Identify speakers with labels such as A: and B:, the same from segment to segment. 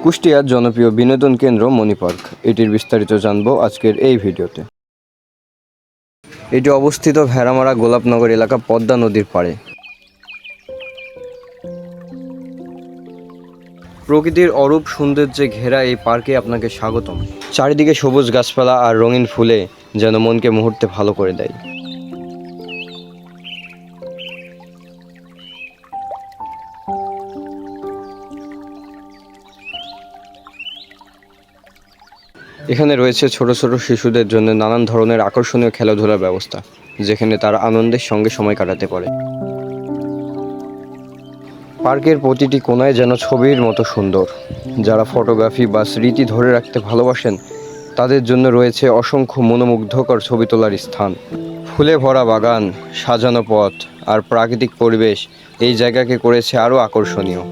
A: কুষ্টিয়ার জনপ্রিয় বিনোদন কেন্দ্র মণি পার্ক। এটির বিস্তারিত জানবো আজকের এই ভিডিওতে। এটি অবস্থিত ভেড়ামারা গোলাপনগর এলাকা পদ্মা নদীর পাড়ে। প্রকৃতির অরূপ সৌন্দর্যে ঘেরা এই পার্কে আপনাকে স্বাগতম। চারিদিকে সবুজ গাছপালা আর রঙিন ফুলে যেন মনকে মুহূর্তে ভালো করে দেয়। এখানে রয়েছে ছোট ছোট শিশুদের জন্য নানান ধরনের আকর্ষণীয় খেলাধুলার ব্যবস্থা, যেখানে তারা আনন্দের সঙ্গে সময় কাটাতে পারে। পার্কের প্রতিটি কোণায় যেন ছবির মতো সুন্দর। যারা ফটোগ্রাফি বা স্মৃতি ধরে রাখতে ভালোবাসেন তাদের জন্য রয়েছে অসংখ্য মনোমুগ্ধকর ছবি তোলার স্থান। ফুলে ভরা বাগান, সাজানো পথ আর প্রাকৃতিক পরিবেশ এই জায়গাকে করেছে আরও আকর্ষণীয়।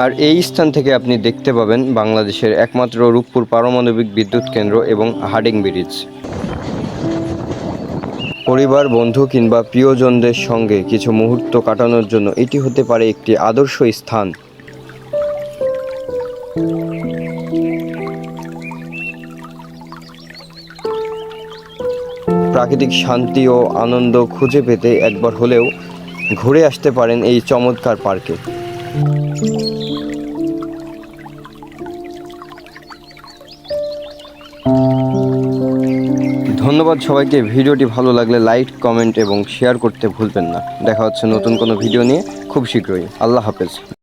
A: আর এই স্থান থেকে আপনি দেখতে পাবেন বাংলাদেশের একমাত্র রূপপুর পারমাণবিক বিদ্যুৎ কেন্দ্র এবং হার্ডিং ব্রিজ। পরিবার, বন্ধু কিংবা প্রিয়জনদের সঙ্গে কিছু মুহূর্ত কাটানোর জন্য এটি হতে পারে একটি আদর্শ স্থান। প্রাকৃতিক শান্তি ও আনন্দ খুঁজে পেতে একবার হলেও ঘুরে আসতে পারেন এই চমৎকার পার্কে। ধন্যবাদ সবাইকে। ভিডিওটি ভালো লাগলে লাইক, কমেন্ট এবং শেয়ার করতে ভুলবেন না। দেখা হচ্ছে নতুন কোনো ভিডিও নিয়ে খুব শীঘ্রই। আল্লাহ হাফেজ।